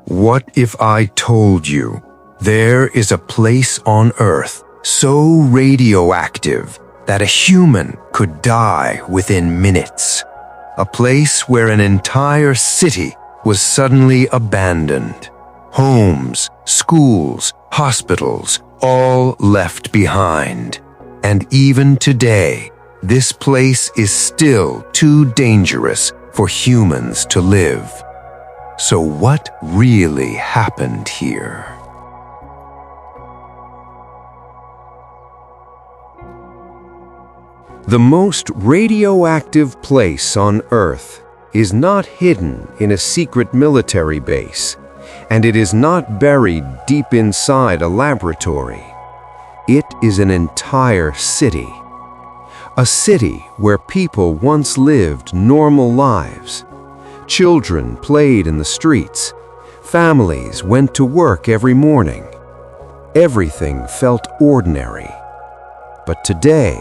What if I told you there is a place on Earth so radioactive that a human could die within minutes? A place where an entire city was suddenly abandoned. Homes, schools, hospitals, all left behind. And even today, this place is still too dangerous for humans to live. So what really happened here? The most radioactive place on Earth is not hidden in a secret military base, and it is not buried deep inside a laboratory. It is an entire city. A city where people once lived normal lives. Children played in the streets. Families went to work every morning. Everything felt ordinary. But today,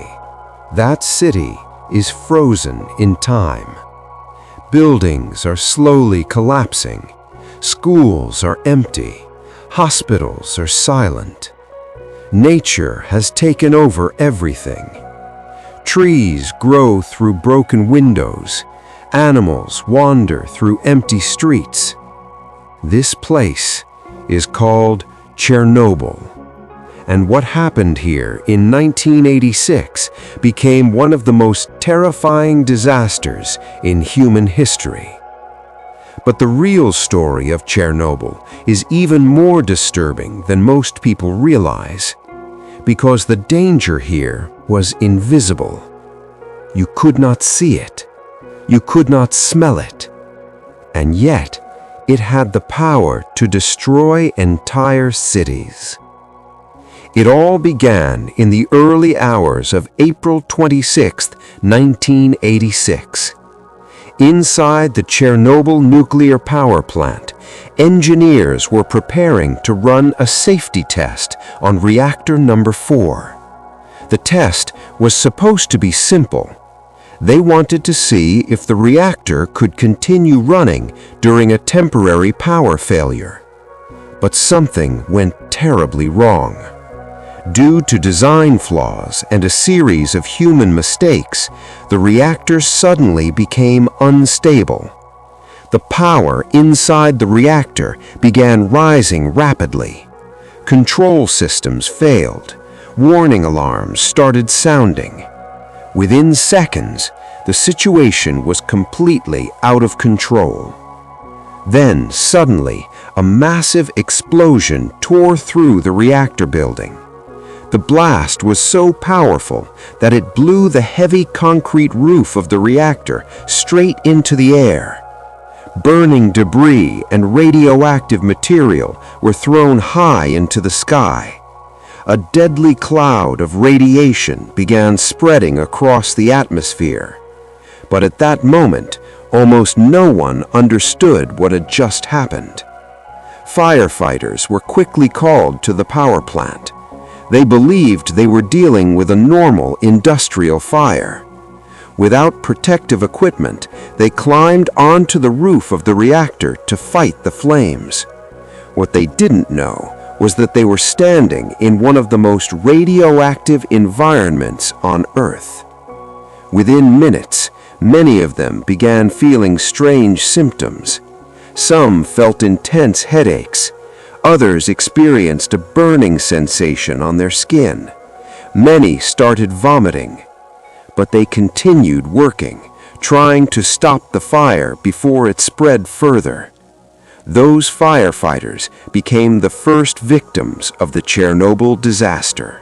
that city is frozen in time. Buildings are slowly collapsing. Schools are empty. Hospitals are silent. Nature has taken over everything. Trees grow through broken windows. Animals wander through empty streets. This place is called Chernobyl. And what happened here in 1986 became one of the most terrifying disasters in human history. But the real story of Chernobyl is even more disturbing than most people realize, because the danger here was invisible. You could not see it. You could not smell it. And yet, it had the power to destroy entire cities. It all began in the early hours of April 26, 1986. Inside the Chernobyl Nuclear Power Plant, engineers were preparing to run a safety test on reactor number 4. The test was supposed to be simple. They wanted to see if the reactor could continue running during a temporary power failure. But something went terribly wrong. Due to design flaws and a series of human mistakes, the reactor suddenly became unstable. The power inside the reactor began rising rapidly. Control systems failed. Warning alarms started sounding. Within seconds, the situation was completely out of control. Then, suddenly, a massive explosion tore through the reactor building. The blast was so powerful that it blew the heavy concrete roof of the reactor straight into the air. Burning debris and radioactive material were thrown high into the sky. A deadly cloud of radiation began spreading across the atmosphere. But at that moment, almost no one understood what had just happened. Firefighters were quickly called to the power plant. They believed they were dealing with a normal industrial fire. Without protective equipment, they climbed onto the roof of the reactor to fight the flames. What they didn't know was that they were standing in one of the most radioactive environments on Earth. Within minutes, many of them began feeling strange symptoms. Some felt intense headaches. Others experienced a burning sensation on their skin. Many started vomiting. But they continued working, trying to stop the fire before it spread further. Those firefighters became the first victims of the Chernobyl disaster.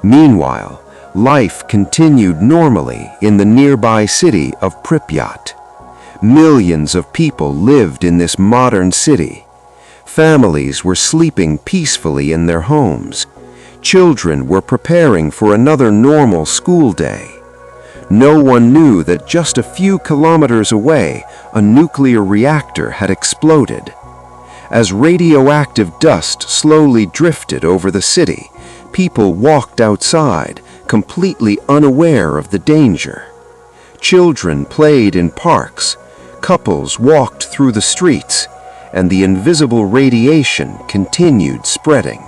Meanwhile, life continued normally in the nearby city of Pripyat. Millions of people lived in this modern city. Families were sleeping peacefully in their homes. Children were preparing for another normal school day. No one knew that just a few kilometers away, a nuclear reactor had exploded. As radioactive dust slowly drifted over the city, people walked outside, completely unaware of the danger. Children played in parks. Couples walked through the streets. and the invisible radiation continued spreading.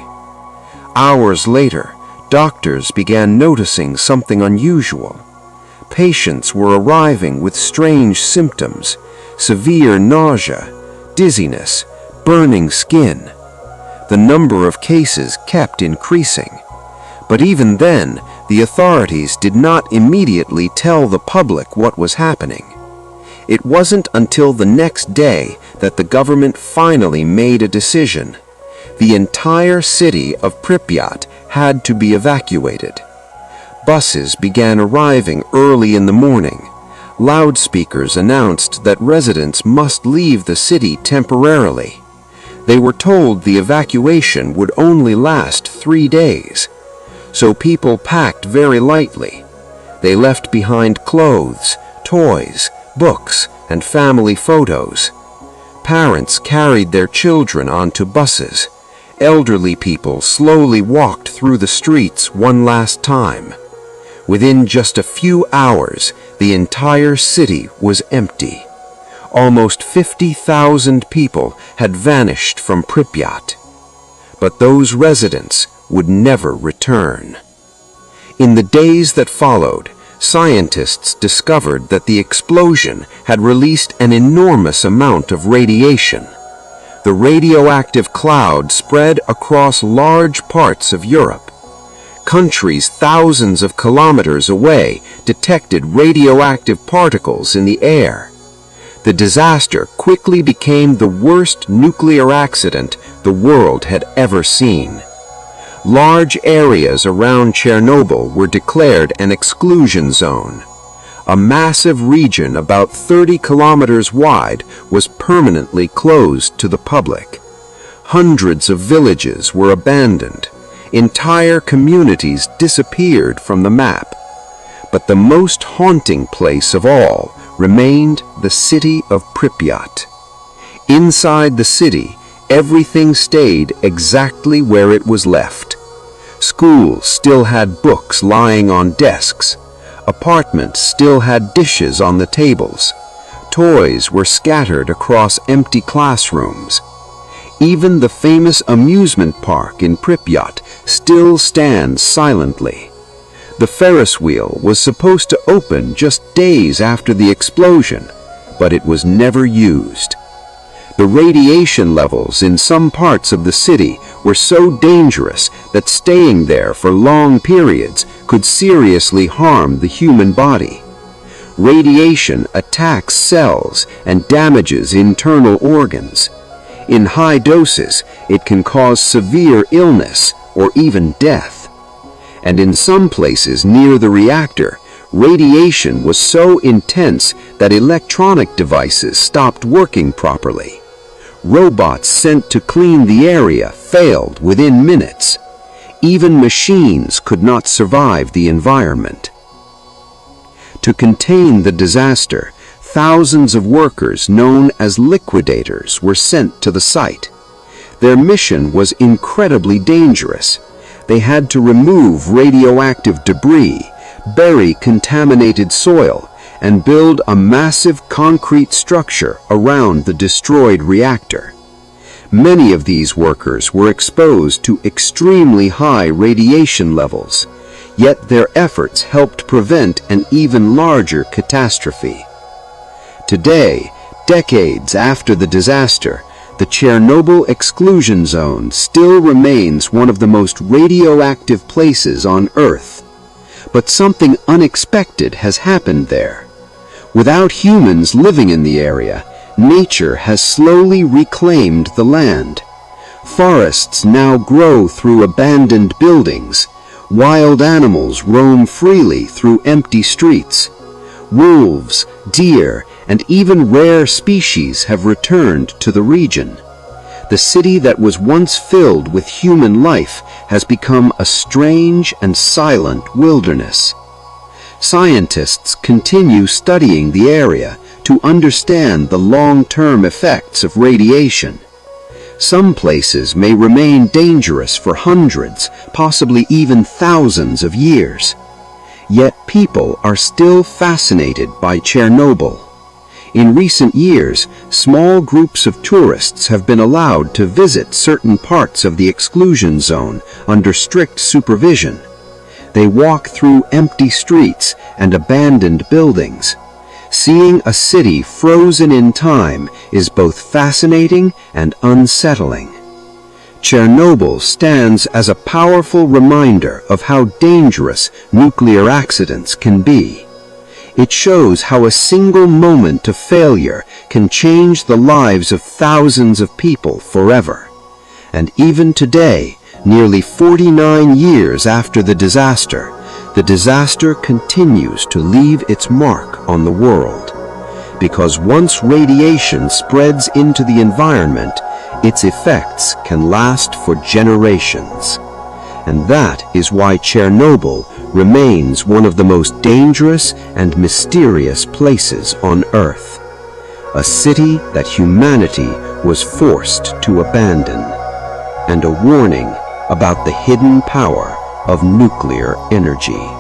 Hours later, doctors began noticing something unusual. Patients were arriving with strange symptoms: severe nausea, dizziness, burning skin. The number of cases kept increasing. But even then, the authorities did not immediately tell the public what was happening. It wasn't until the next day that the government finally made a decision. The entire city of Pripyat had to be evacuated. Buses began arriving early in the morning. Loudspeakers announced that residents must leave the city temporarily. They were told the evacuation would only last 3 days. So people packed very lightly. They left behind clothes, toys, books, and family photos. Parents carried their children onto buses. Elderly people slowly walked through the streets one last time. Within just a few hours, the entire city was empty. Almost 50,000 people had vanished from Pripyat. But those residents would never return. In the days that followed, scientists discovered that the explosion had released an enormous amount of radiation. The radioactive cloud spread across large parts of Europe. Countries thousands of kilometers away detected radioactive particles in the air. The disaster quickly became the worst nuclear accident the world had ever seen. Large areas around Chernobyl were declared an exclusion zone. A massive region about 30 kilometers wide was permanently closed to the public. Hundreds of villages were abandoned. Entire communities disappeared from the map. But the most haunting place of all remained the city of Pripyat. Inside the city, everything stayed exactly where it was left. Schools still had books lying on desks. Apartments still had dishes on the tables. Toys were scattered across empty classrooms. Even the famous amusement park in Pripyat still stands silently. The Ferris wheel was supposed to open just days after the explosion, but it was never used. The radiation levels in some parts of the city were so dangerous that staying there for long periods could seriously harm the human body. Radiation attacks cells and damages internal organs. In high doses, it can cause severe illness or even death. And in some places near the reactor, radiation was so intense that electronic devices stopped working properly. Robots sent to clean the area failed within minutes. Even machines could not survive the environment. To contain the disaster, thousands of workers known as liquidators were sent to the site. Their mission was incredibly dangerous. They had to remove radioactive debris, bury contaminated soil, and build a massive concrete structure around the destroyed reactor. Many of these workers were exposed to extremely high radiation levels, yet their efforts helped prevent an even larger catastrophe. Today, decades after the disaster, the Chernobyl exclusion zone still remains one of the most radioactive places on Earth. But something unexpected has happened there. Without humans living in the area, nature has slowly reclaimed the land. Forests now grow through abandoned buildings. Wild animals roam freely through empty streets. Wolves, deer, and even rare species have returned to the region. The city that was once filled with human life has become a strange and silent wilderness. Scientists continue studying the area to understand the long-term effects of radiation. Some places may remain dangerous for hundreds, possibly even thousands of years. Yet people are still fascinated by Chernobyl. In recent years, small groups of tourists have been allowed to visit certain parts of the exclusion zone under strict supervision. They walk through empty streets and abandoned buildings. Seeing a city frozen in time is both fascinating and unsettling. Chernobyl stands as a powerful reminder of how dangerous nuclear accidents can be. It shows how a single moment of failure can change the lives of thousands of people forever. And even today, nearly 49 years after the disaster continues to leave its mark on the world. Because once radiation spreads into the environment, its effects can last for generations. And that is why Chernobyl remains one of the most dangerous and mysterious places on Earth. A city that humanity was forced to abandon. And a warning about the hidden power of nuclear energy.